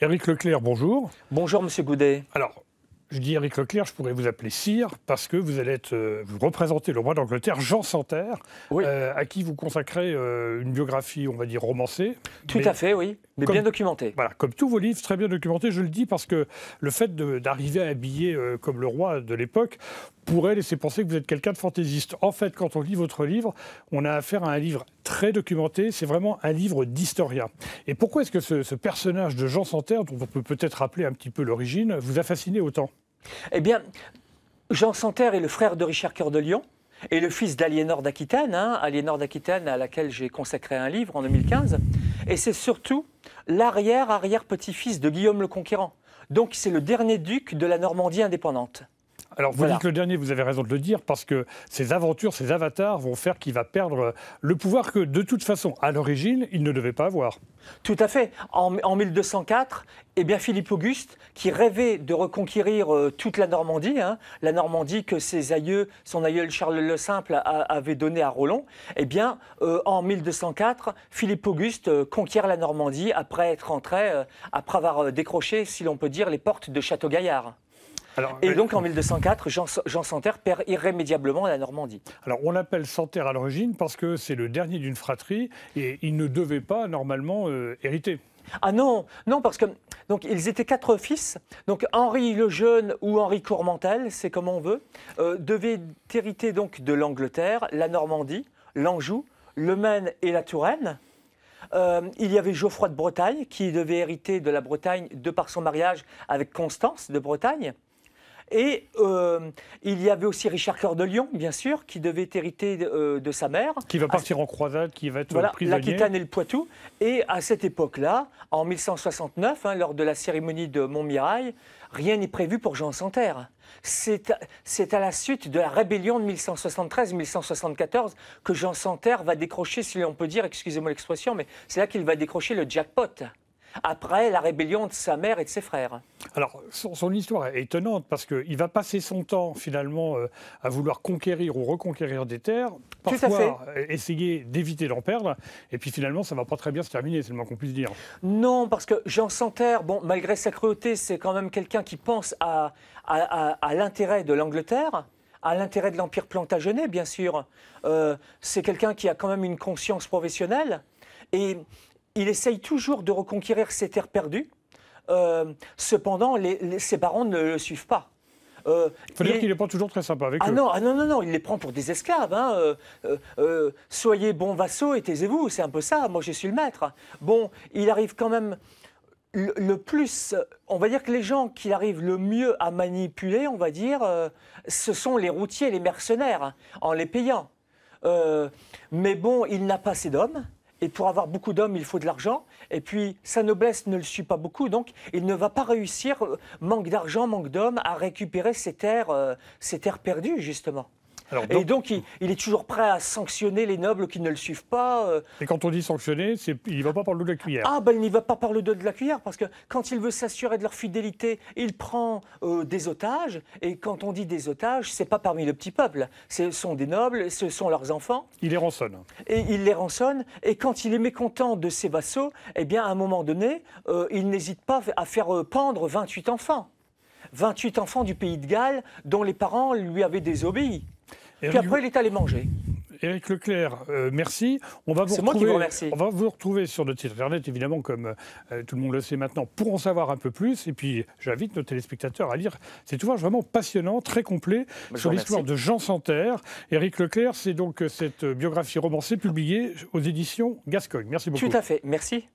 Éric Leclerc, bonjour. Bonjour Monsieur Goudet. Alors, je dis Éric Leclerc, je pourrais vous appeler Sire, parce que vous allez vous représenter le roi d'Angleterre, Jean sans Terre, Oui. à qui vous consacrez une biographie, on va dire, romancée. Tout à fait, oui, mais bien documentée. Voilà, comme tous vos livres, très bien documentés, je le dis parce que le fait d'arriver habillé comme le roi de l'époque pourrait laisser penser que vous êtes quelqu'un de fantaisiste. En fait, quand on lit votre livre, on a affaire à un livre très documenté, c'est vraiment un livre d'historien. Et pourquoi est-ce que ce personnage de Jean sans Terre, dont on peut peut-être rappeler un petit peu l'origine, vous a fasciné autant ? Eh bien, Jean sans Terre est le frère de Richard Cœur de Lion et le fils d'Aliénor d'Aquitaine, Aliénor d'Aquitaine à laquelle j'ai consacré un livre en 2015. Et c'est surtout l'arrière-petit-fils de Guillaume le Conquérant. Donc c'est le dernier duc de la Normandie indépendante. Alors, vous dites le dernier, vous avez raison de le dire, parce que ces aventures, ces avatars vont faire qu'il va perdre le pouvoir que, de toute façon, à l'origine, il ne devait pas avoir. Tout à fait. En 1204, eh bien, Philippe Auguste, qui rêvait de reconquérir toute la Normandie que son aïeul Charles le Simple avait donnée à Rollon, eh bien, en 1204, Philippe Auguste conquiert la Normandie après être rentré, après avoir décroché, si l'on peut dire, les portes de Château-Gaillard. Et donc en 1204, Jean sans Terre perd irrémédiablement la Normandie. Alors on l'appelle sans Terre à l'origine parce que c'est le dernier d'une fratrie et il ne devait pas normalement hériter. Ah non, non, parce que donc ils étaient 4 fils. Donc Henri le Jeune ou Henri Courmentel, c'est comme on veut, devait hériter donc de l'Angleterre, la Normandie, l'Anjou, le Maine et la Touraine. Il y avait Geoffroy de Bretagne qui devait hériter de la Bretagne de par son mariage avec Constance de Bretagne. Et il y avait aussi Richard Cœur de Lion, bien sûr, qui devait hériter de sa mère. Qui va partir en croisade, qui va être prisonnier. L'Aquitaine et le Poitou. Et à cette époque-là, en 1169, lors de la cérémonie de Montmirail, rien n'est prévu pour Jean sans Terre. C'est à la suite de la rébellion de 1173-1174 que Jean sans Terre va décrocher, si l'on peut dire, excusez-moi l'expression, mais c'est là qu'il va décrocher le jackpot. Après la rébellion de sa mère et de ses frères. Alors, son histoire est étonnante parce qu'il va passer son temps finalement à vouloir conquérir ou reconquérir des terres, parfois essayer d'éviter d'en perdre, et puis finalement ça ne va pas très bien se terminer, c'est le moins qu'on puisse dire. Non, parce que Jean sans Terre, bon, malgré sa cruauté, c'est quand même quelqu'un qui pense à l'intérêt de l'Angleterre, à l'intérêt de l'Empire plantagenet, bien sûr. C'est quelqu'un qui a quand même une conscience professionnelle, et il essaye toujours de reconquérir ses terres perdues. Cependant, ses barons ne le suivent pas. Il faut dire qu'il n'est pas toujours très sympa avec eux. Non, il les prend pour des esclaves. Soyez bons vassaux et taisez-vous, c'est un peu ça, moi je suis le maître. Bon, il arrive quand même le plus, on va dire que les gens qu'il arrive le mieux à manipuler, on va dire, ce sont les routiers, les mercenaires, en les payant. Mais bon, il n'a pas assez d'hommes. Et pour avoir beaucoup d'hommes, il faut de l'argent. Et puis, sa noblesse ne le suit pas beaucoup. Donc, il ne va pas réussir, manque d'argent, manque d'hommes, à récupérer ces terres perdues, justement. Et donc, il est toujours prêt à sanctionner les nobles qui ne le suivent pas. Et quand on dit sanctionner, il n'y va pas par le dos de la cuillère. Ah, ben il n'y va pas par le dos de la cuillère, parce que quand il veut s'assurer de leur fidélité, il prend des otages. Et quand on dit des otages, ce n'est pas parmi le petit peuple. Ce sont des nobles, ce sont leurs enfants. Il les rançonne. Et il les rançonne. Et quand il est mécontent de ses vassaux, eh bien, à un moment donné, il n'hésite pas à faire pendre 28 enfants. 28 enfants du pays de Galles, dont les parents lui avaient désobéi. Puis après, il est allé manger. Éric Leclerc, merci. C'est moi qui vous remercie. On va vous retrouver sur notre site internet, évidemment, comme tout le monde le sait maintenant, pour en savoir un peu plus. Et puis, j'invite nos téléspectateurs à lire cet ouvrage vraiment passionnant, très complet, sur l'histoire de Jean sans Terre. Éric Leclerc, c'est donc cette biographie romancée publiée aux éditions Gascogne. Merci beaucoup. Tout à fait. Merci.